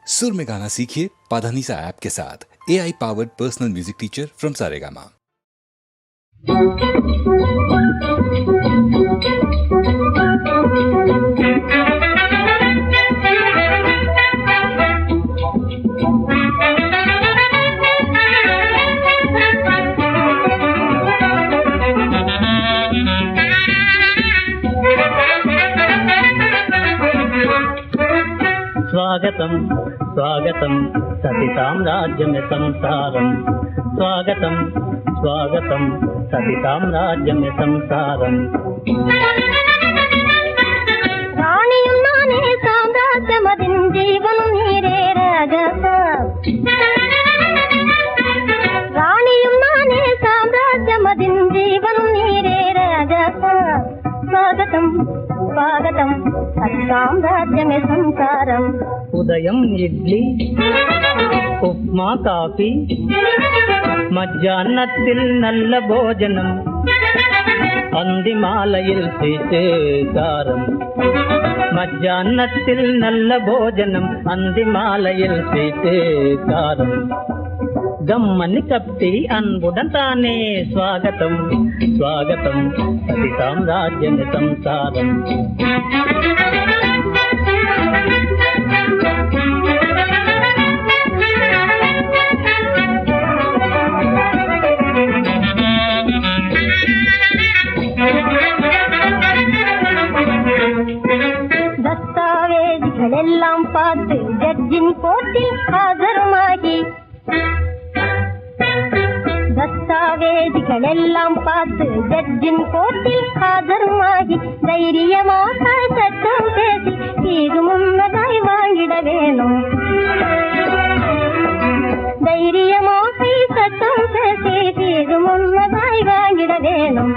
सुर में गाना सीखिए पाधानीसा ऐप के साथ। AI powered personal music teacher from Saregama. स्वागतम स्वागतम सती साम्राज्य में संसारम। स्वागतम स्वागतम सती साम्राज्य में संसारम। राणियुं नाने साम्राज्यमदिन जीवनं नीरे राजसा। राणियुं नाने साम्राज्यमदिन जीवनं नीरे राजसा। स्वागतम स्वागतम सती साम्राज्य में संसारम। उदयम इड्ली உப்மா காபி மத்தியானத்தில் நல்ல போஜனம் அந்தி மாலையில் சீட்டுக்காரம். மத்தியானத்தில் நல்ல போஜனம் அந்தி மாலையில் சீட்டுக்காரம். கம்மனி கப்டி அன்புடன் தானே ஸ்வாகதம் ஸ்வாகதம் சதி சாம்ராஜ்ய சம்சாரம். தஸ்தாவேஜ்களெல்லாம் பார்த்து ஜட்ஜின் கோர்ட்டில் ஆஜருமாகி. தஸ்தாவேஜ்களெல்லாம் பார்த்து ஜட்ஜின் கோர்ட்டில் ஆஜருமாகி. தைரியமாக சட்டம் பேசி தீது முன்னதாய் வாங்கிட வேணும். தைரியமாக சட்டம் பேசி தீது முன்னதாய் வாங்கிட வேணும்.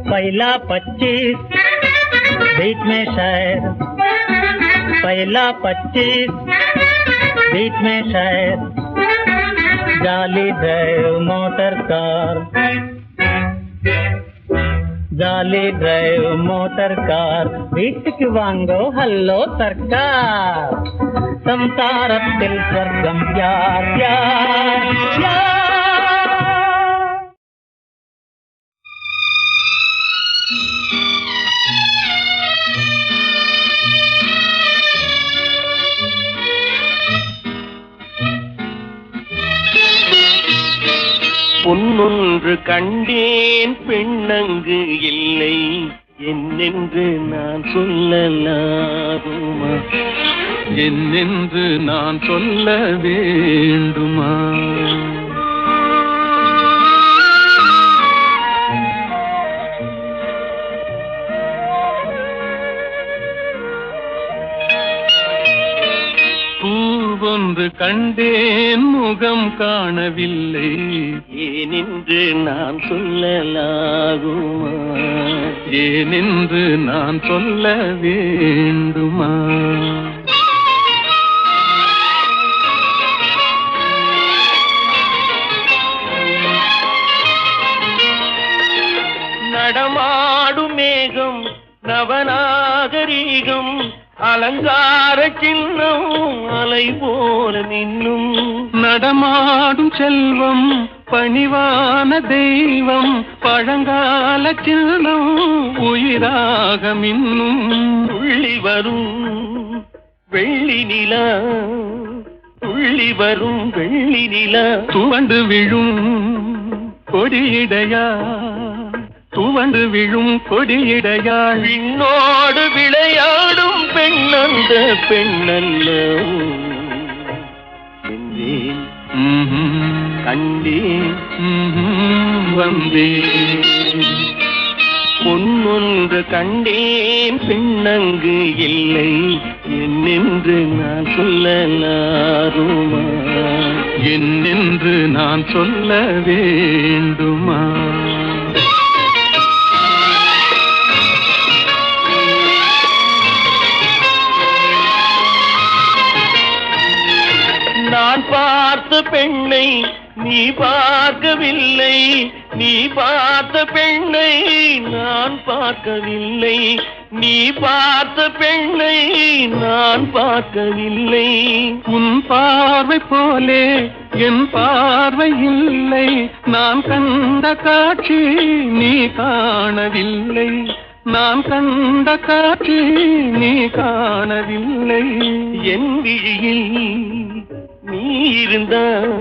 पहला 25 बीच में शायर. पहला 25 बीच में शायर. जाली ड्राइव मोटर कार. जाली ड्राइव मोटर कार. வீட்டுக்கு வாங்கோ ஹல்லோ சர்க்கார். சம்சாரத்தில் ஸ்வர்க்கம் யார் யார் யார். பொன்னொன்று கண்டேன் பெண்ணங்கு இல்லை என்னென்று நான் சொல்லலாகுமா? என்னென்று நான் சொல்ல வேண்டுமா? பூவொன்று கண்டேன் முகம் காணவில்லை ஏனென்று நான் சொல்லலாகுமா? ஏனென்று நான் சொல்ல வேண்டுமா? நடமாடும் மேகம் நவநாகரீகம் அலங்கார சின்னம் அலை போல நின்னும். நடமாடும் செல்வம் பணிவான தெய்வம் பழங்கால சின்னம் உயிராக மின்னும். துள்ளி வரும் வெள்ளி நிலா துள்ளி வரும் வெள்ளி நிலா துவண்டு விழும் கொடியிடையா துவண்டு விழும் கொடியிடையா. விண்ணோடு விளையாடும் பெண்ணந்த பெண்ணல்ல என்றேன் கண்டேன் வந்தேன். பொன்னொன்று கண்டேன் பெண்ணங்கு இல்லை என்னென்று நான் சொல்லலாகுமா? என்னென்று நான் சொல்ல வேண்டுமா? நான் பார்த்த பெண்ணை நீ பார்க்கவில்லை, நீ பார்த்த பெண்ணை நான் பார்க்கவில்லை. நீ பார்த்த பெண்ணை நான் பார்க்கவில்லை. உன் பார்வை போலே என் பார்வை இல்லை. நான் கண்ட காட்சி நீ காணவில்லை. நான் கண்ட காட்சி நீ காணவில்லை. என் விழியில் நீ இருந்தாய்,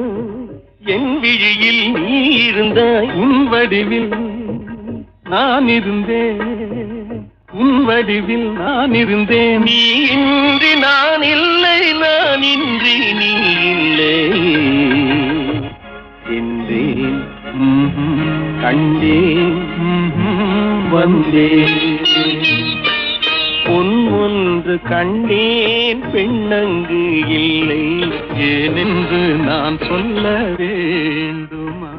என் விழியில் நீ இருந்தாய். உன் வடிவில் நான் இருந்தேன், உன் வடிவில் நான் இருந்தேன். நீ இன்றி நான் இல்லை, நான் இன்றி நீ இல்லை என்றேன், கண்டேன், வந்தேன். பொன் ஒன்று கண்டேன், பெண்ணங்கு இல்லை. ஏனென்று நான் சொல்ல வேண்டுமா?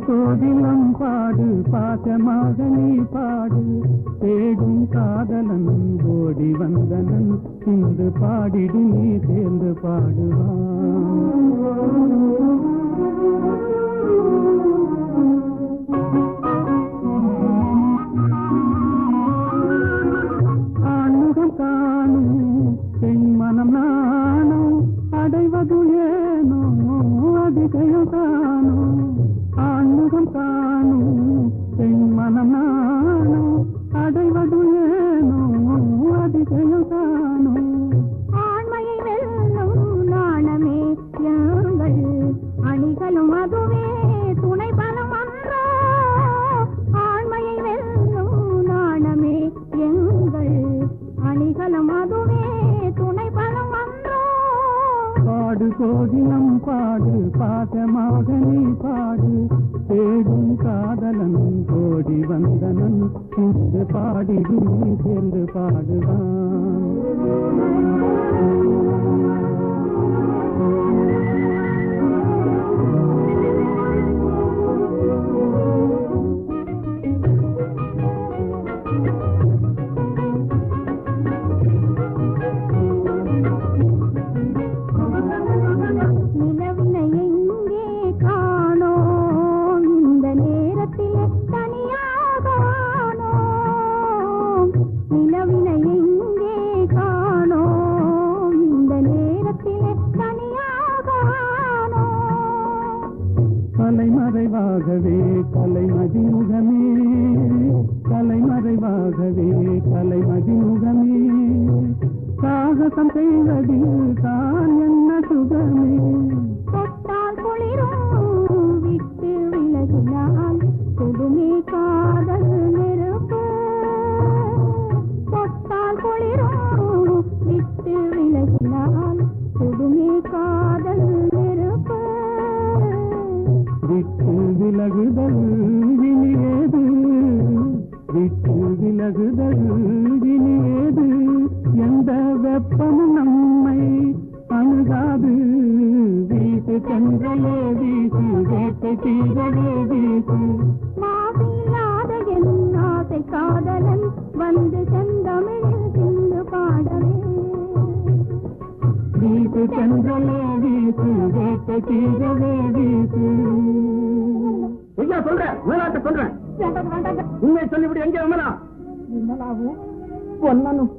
கோதிலம் பாடு பாசமாக நீ பாடு தேடும் காதலன் ஓடி வந்தனன் இன்று பாடிடு நீ சேர்ந்து பாடுவான். ஆண்முகம் காணும் பெண் மனம் நானும் அடைவது ஏனோ அதிசயம் காணும். ஆண்முகம் காணும் பெண் மனம் நானும் அடைவது ஏனோ அதிசயம் காணும். ஆண்மையை வெல்லும் நாணமே யாங்கள் அணிகளும் அதுவே துணை பலம் அன்றோ. ஆண்மையை வெல்லும் நாணமே எங்கள் அணிகளும் அதுவே துணை பலம் அன்றோ. பாடு கோதிலம் பாடு பாசமாக நீ பாடு தேடும் காதலன் கோடி வந்தனன் இன்று பாடிடு நீ சேர்ந்து பாடுவான். கலைமறைவாகவே கலைமதிமுகமே கலைமறைவாகவே கலைமதிமுகமே சாகசம் செய்வதில் தான் என்ன சுகமே. தொட்டால் குளிரும் விட்டு விலகினால் கொடுமே காதல் நெருப்பு. தொட்டால் குளிரும் விட்டு விலகினால் கொடுமே காதல் நெருப்பு. விட்டு விலகுதல் வினியேது, விட்டு விலகுதல் வினியேது. எந்த வெப்பமும் நம்மை அணுகாது. வீட்டு சென்றலே வீசு வேட்டை தீரவே வீசு. மாசில்லாத என் ஆசை காதலன் வந்து செந்தமிழில் சிந்து பாடவே. வீட்டு சென்றலே வீசு வேட்டை தீரவே வீசு. சொல்றேன் விளையாட்டு சொல்றேன். உண்மை சொல்லிவிடு. எங்கே விமலா? விமலாவும் பொன்னனும்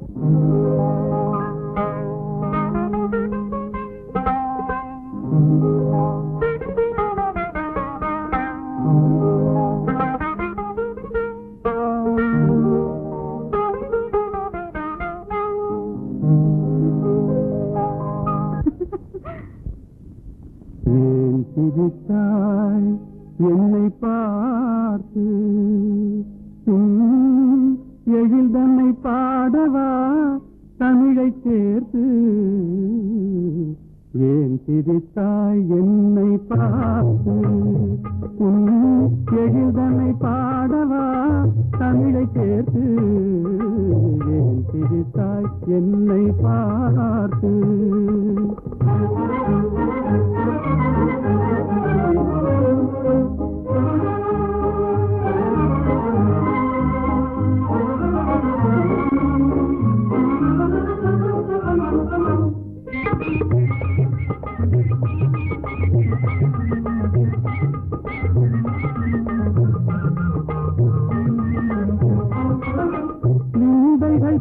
சிரித்தாய் என்னை பார்த்து எழில் தன்னை பாடவா தமிழை சேர்த்து ஏன் சிரித்தாய் என்னை பார்த்து எழில் தன்னை பாடவா தமிழை சேர்த்து ஏன் சிரித்தாய் என்னை பார்த்து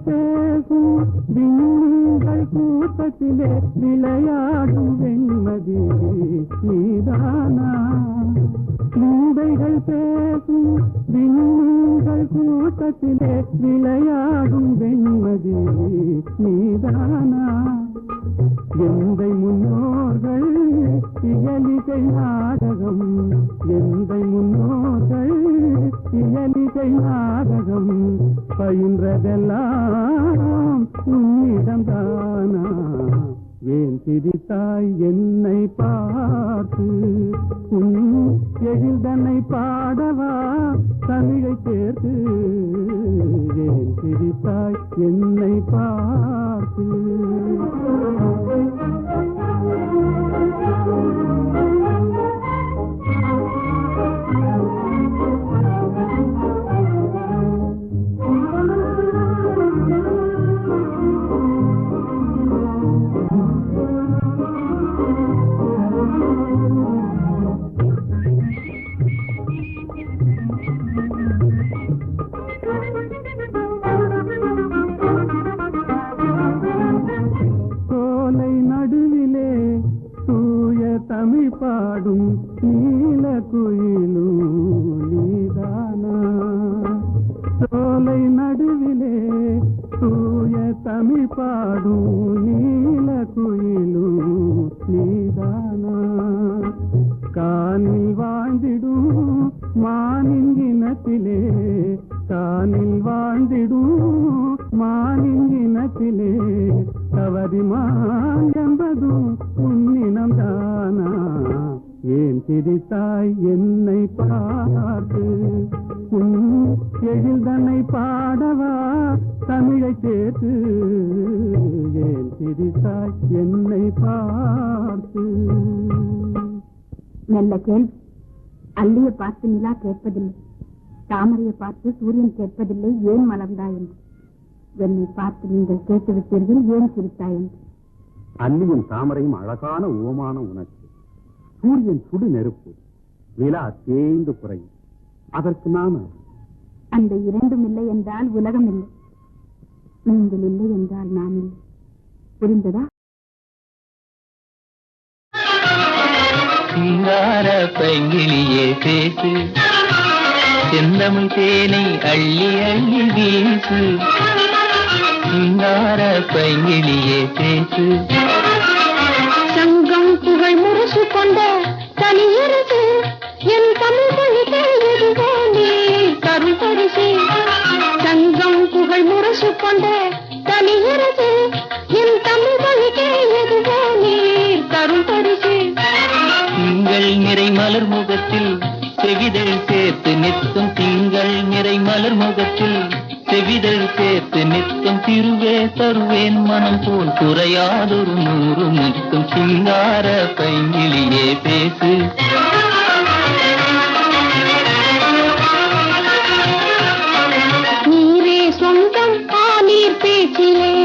பேசும் விண்மீன்கள் கூட்டத்திலே விளையாடும் வெண்மதி நீதானா நீதைகள் பேசும் விண்மீன்கள் கூட்டத்திலே விளையாடும் வெண்மதி நீதானா எந்தை முன்னோர்கள் இயலிகை நாடகம் எந்தை முன்னோர்கள் இயலிகை நாடகம் பயின்றதெல்லாம் உன்னிடம்தானா ஏன் சிரித்தாய் என்னை பார்த்து உன் எழில்தன்னை பாடவா தமிழை சேர்த்து ஏன் சிரித்தாய் என்னை பார்த்து தமிழ் பாடும் நீல குயிலும் நீதானா சோலை நடுவிலே தூய தமிழ் பாடும் நீல குயிலும் நீதானா காணில் வாழ்ந்திடும் மானின் இனத்திலே காணில் வாழ்ந்திடும் மானின் இனத்திலே தவறிமான் என்பதும் உன்னினம் தானா ஏன் சிரித்தாய் என்னை பார்த்து உன் எழில்தன்னை பாடவா தமிழை சேர்த்து ஏன் சிரித்தாய் என்னை பார்த்து நல்ல கேள்வி. அல்லிய பார்த்து நிலா கேட்பதில்லை, தாமரையை பார்த்து சூரியன் கேட்பதில்லை ஏன் மலர்ந்தாய் என்று. என்னை பார்த்து நீங்கள் கேட்டுவிட்டீர்கள் ஏன் சிரித்தாய் என்று. அல்லியும் தாமரையும் அழகான உவமான உனக்கு. சூரியன் சுடு நெருப்பு, நிலா தேய்ந்து குறையும். அதற்கு நாம அந்த இரண்டும் இல்லை என்றால் உலகம் இல்லை. நீங்கள் இல்லை என்றால் நான் இல்லை. புரிந்ததா? சிங்கார பைங்கிலியே பேசு, செந்தமிழ் தேனை அள்ளி அள்ளி வீசு. சிங்கார பைங்கிலியே பேசு. சங்கம் புகழ் முரசு கொண்ட தனியரசு என் தமிழ் மொழிக்கு தரும் பரிசு. சங்கம் புகழ் முரசு கொண்ட தனியரசு என் தமிழ் மொழிக்கு நீர் தரும் பரிசு. திங்கள் நிறை மலர் முகத்தில் செவிதழ் சேர்த்து நிற்கும், திங்கள் நிறை மலர் முகத்தில் செவிதழ் சேர்த்து நிற்கும். திருவே தருவேன் மனம் போல் குறையாதொரு 100 முத்தும். சிங்கார பைங்கிலியே பேசு. நீரே சொந்தம் ஆனீர் பேச்சிலே,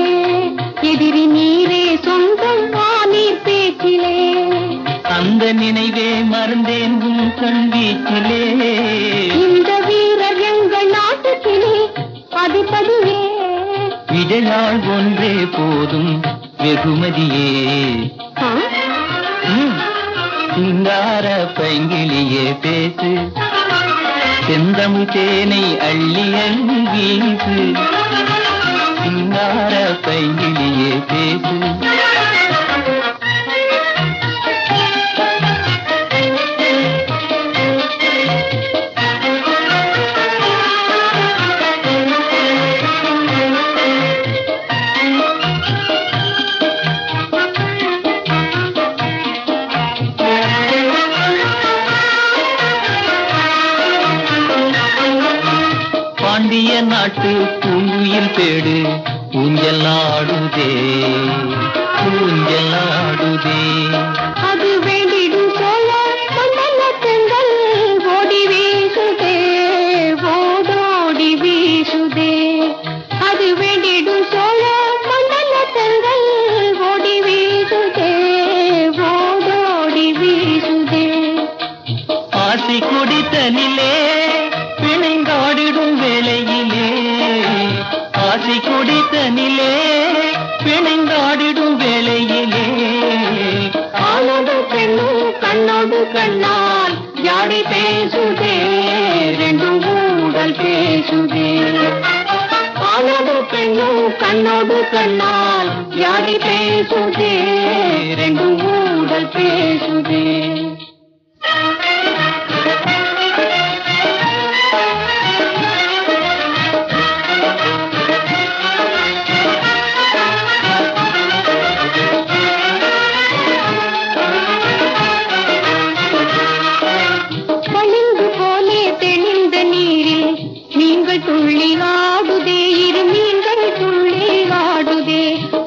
எதிரி நீரே சொந்தம் ஆனீர் பேச்சிலே. அந்த நினைவே மறந்தேன் உன் கண் வீச்சிலே. இந்த வீரர் எங்கள் நாட்டுக்கிலே அதிபதியே. விஜயாள் ஒன்றே போதும் வெகுமதியே. சிங்கார பைங்கிலியே பேசு. செந்தமிழ் தேனை அள்ளி அள்ளி வீசு, சிங்கார பைங்கிலியே பேசு. பாண்டிய நாட்டு பூங்குயில் பேடு ஊஞ்சல் ஆடுதே, ஊஞ்சல் ஆடுதே. அது வேண்டிடும் சோழ மண்டலத்தங்கள் ஓடி வீசுதே, ஓடோடி வீசுதே. அது வேண்டிடும் சோழ மண்டலத்தங்கள் ஓடி வீசுதே, ஓடோடி வீசுதே. ஆசை கொடித்தனிலே பிணைந்தாடிடும் வேளையிலே, ஆசை கொடித்தனிலே பிணைந்தாடிடும் வேளையிலே, ஆளோடு பெண்ணும் கண்ணோடு கண்ணால் யாரை பேசுதே, ரெண்டும் ஊடல் பேசுதே. ஆளோடு பெண்ணும் கண்ணோடு கண்ணால் யாரை பேசுதே, ரெண்டும் ஊடல் பேசுதே. துள்ளி ஆடுதே, இரு மீன்கள் துள்ளி ஆடுதே.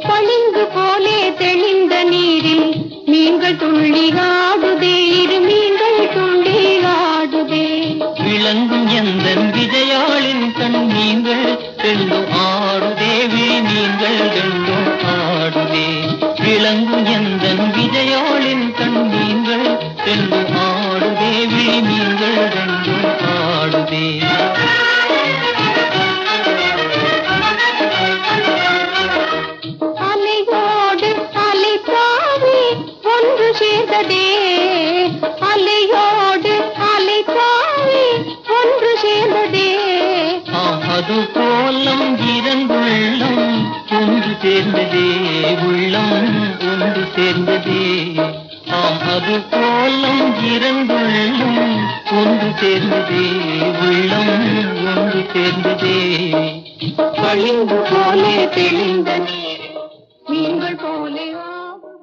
பளிங்கு போலே தெளிந்த நீரில் மீன்கள் துள்ளி ஆடுதே, இரு மீன்கள் துள்ளி ஆடுதே. விளங்கும் எந்தன் விஜயாளின் கண் மீன்கள் ரெண்டும் ஆடுதே, மீன்கள் ரெண்டும் ஆடுதே. விளங்கும் எந்தன் விஜயாளின் கண் மீன்கள் ரெண்டும் ஆடுதே, மீன்கள் ரெண்டும் ஆடுதே. அலையோடு அலை தாவி ஒன்று சேர்ந்ததே, அலையோடு அலை தாவி ஒன்று சேர்ந்ததே. அது போலம் இரண்டுள்ளம் ஒன்று சேர்ந்ததே, உள்ளம் ஒன்று சேர்ந்ததே. அது போலம் இரண்டுள்ளம் ஒன்று சேர்ந்ததே, உள்ளம் ஒன்று சேர்ந்ததே. பளிங்கு போலே தெளிந்த நீர் மீன்கள் போலே ஆடுவோம்.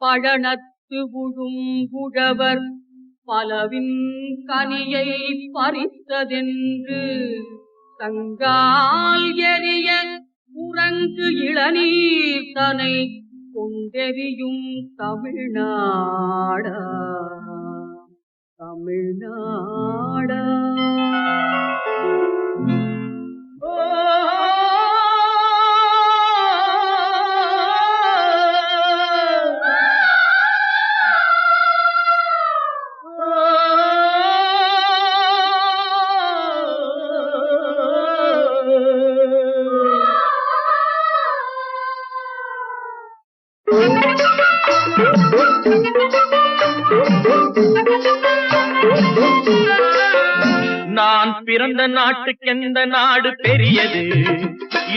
பழனத்து உழுங்குழவர் பலவின் கனியை பறித்ததென்று தங்கால் எரிய உறங்கு இளநீர் தனை கொண்டெறியும் தமிழ்நாடா, தமிழ்நாடா. நான் பிறந்த நாட்டுக்கெந்த நாடு பெரியது,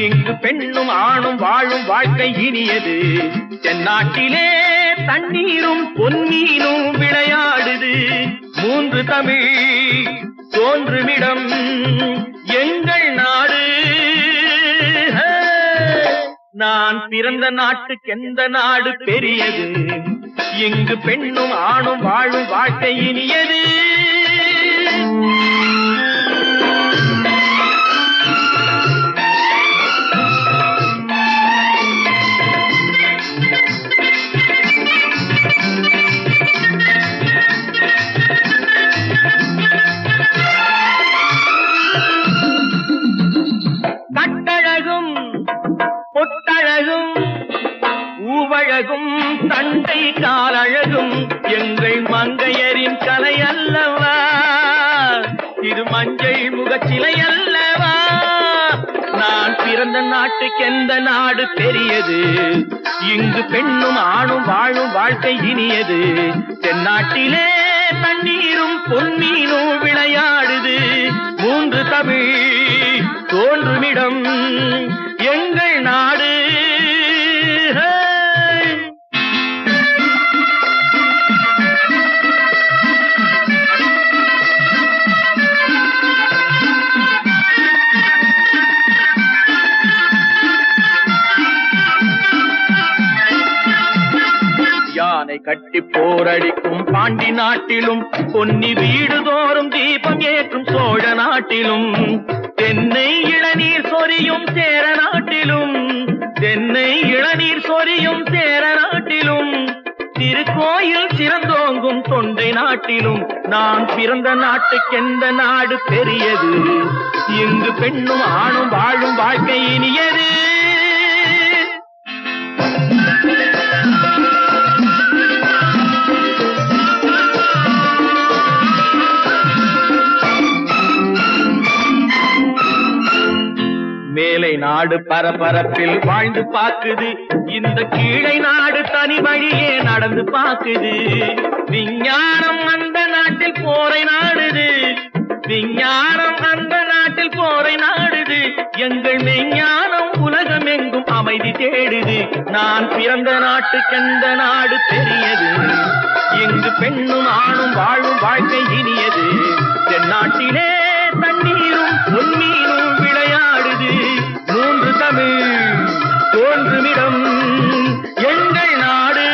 இங்கு பெண்ணும் ஆணும் வாழும் வாழ்க்கை இனியது. தென்னாட்டிலே தண்ணீரும் பொன்னீனும் விளையாடுது. 3 தமிழ் தோன்றுமிடம் எங்கள் நாடு. நான் பிறந்த நாட்டுக்கு எந்த நாடு பெரியது? இங்கு பெண்ணும் ஆணும் வாழும் வாழ்க்கை இனியது. கட்டழகும் பொட்டழகும் ஊவழகும் தண்டை காலழகும் எங்கள் மங்கையரின் கலை அல்லவா? இது மஞ்சள் முகச்சிலை அல்லவா? நான் பிறந்த நாட்டுக்கு எந்த நாடு பெரியது? இங்கு பெண்ணும் ஆணும் வாழும் வாழ்க்கை இனியது. தென்னாட்டிலே தண்ணீரும் பொன்னீனும் விளையாடுது. 3 தமிழ் தோன்றுமிடம் எங்கள் நாடு. யானை கட்டி போரடிக்கும் பாண்டி நாட்டிலும் பொன்னி வீடு தோறும் தீபம் ஏற்றும் சோழ நாட்டிலும் தென்னை இளநீர் சொரியும் சேர நாட்டிலும் தென்னை இளநீர் சொரியும் சேர நாட்டிலும் திருக்கோயில் சிறந்தோங்கும் தொண்டை நாட்டிலும் நான் பிறந்த நாட்டுக்கு எந்த நாடு பெரியது? இங்கு பெண்ணும் ஆணும் வாழும் வாழ்க்கை இனியது. மேலை நாடு பரபரப்பில் வாழ்ந்து பாக்குது. இந்த கீழை நாடு தனி வழியே நடந்து பாக்குது. விஞ்ஞானம் அந்த நாட்டில் போரை நாடுது. விஞ்ஞானம் அந்த நாட்டில் போரை நாடுது. எங்கள் மெஞ்ஞானம் உலகம் எங்கும் அமைதி தேடுது. நான் பிறந்த நாட்டுக்கு எந்த நாடு பெரியது? இங்கு பெண்ணும் ஆணும் வாழும் வாழ்க்கை இனியது. தென்னாட்டிலே தண்ணீரும் பொன்னீனும் விளையாடுது. 3 தமிழ் தோன்றுமிடம் எங்கள் நாடு.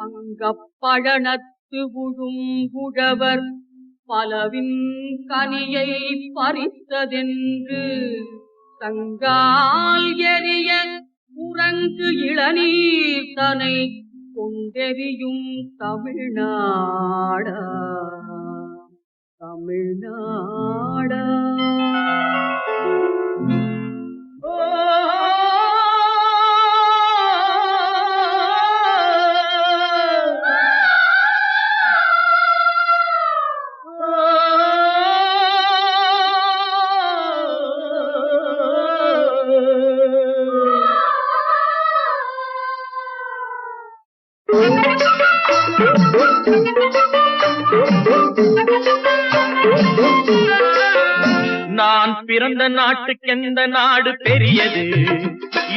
அங்கப்பழனத்து உழுங்குழவர் பலவின் கனியை பறித்ததென்று தங்கால் எரிய உறங்கு இளநீர் தனை கொண்டெறியும் தமிழ்நாடா தமிழ்நாடா. நான் பிறந்த நாட்டுக்கு எந்த நாடு பெரியது?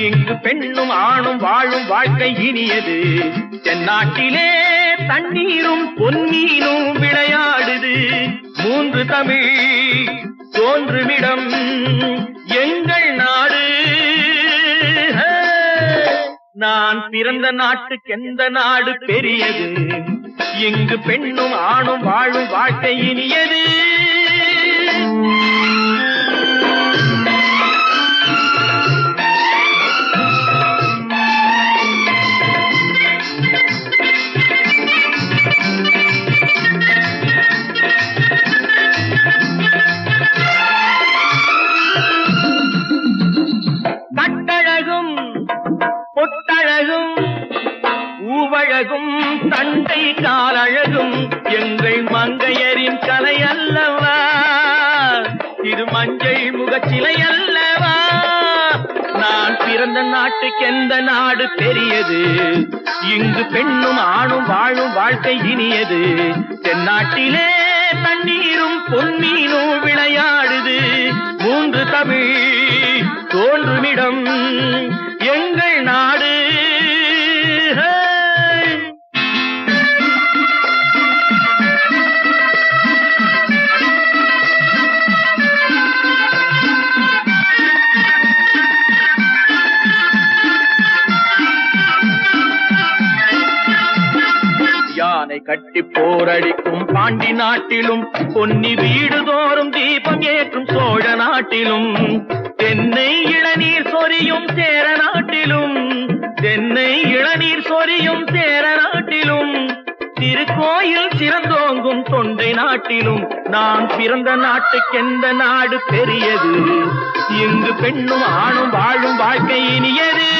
இங்கு பெண்ணும் ஆணும் வாழும் வாழ்க்கை இனியது. தென்னாட்டிலே தண்ணீரும் பொன்னீனும் விளையாடுது. 3 தமிழ் தோன்றுமிடம் எங்கள் நாடு. நான் பிறந்த நாட்டுக்கெந்த நாடு பெரியது. இங்கு பெண்ணும் ஆணும் வாழும் வாழ்க்கை இனியது. கட்டழகும் பொட்டழகும் ஊவழகும் தண்டை காலழகும் எங்கள் மங்கையரின் கலை அல்லவா. இது மஞ்சள் முகச்சிலை அல்லவா. நான் பிறந்த நாட்டுக்கெந்த நாடு பெரியது. இங்கு பெண்ணும் ஆணும் வாழும் வாழ்க்கை இனியது. தென்னாட்டிலே தண்ணீரும் பொன்னீனும் விளையாடுது. 3 தமிழ் தோன்றுமிடம் எங்கள் நாடு. யானை கட்டி போரடிக்கும் பாண்டி நாட்டிலும் பொன்னி வீடு தோறும் தீபம் ஏற்றும் சோழ நாட்டிலும் தென்னை இளநீர் சொரியும் சேர நாட்டிலும் தென்னை இளநீர் சொரியும் சேர நாட்டிலும் திருக்கோயில் சிறந்தோங்கும் தொண்டை நாட்டிலும் நான் பிறந்த நாட்டுக்கெந்த நாடு பெரியது. இங்கு பெண்ணும் ஆணும் வாழும் வாழ்க்கை இனியது.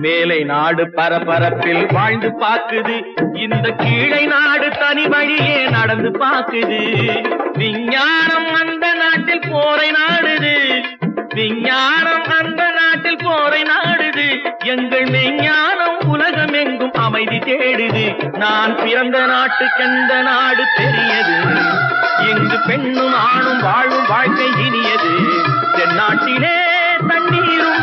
மேலை நாடு பரபரப்பில் வாழ்ந்து பாக்குது. இந்த கீழை நாடு தனி வழியே நடந்து பாக்குது. விஞ்ஞானம் அந்த நாட்டில் போரை நாடுது. விஞ்ஞானம் அந்த நாட்டில் போரை நாடுது. எங்கள் மெஞ்ஞானம் உலகம் எங்கும் அமைதி தேடுது. நான் பிறந்த நாட்டுக்கெந்த நாடு பெரியது. இங்கு பெண்ணும் ஆணும் வாழும் வாழ்க்கை இனியது. தென்னாட்டிலே தண்ணீரும்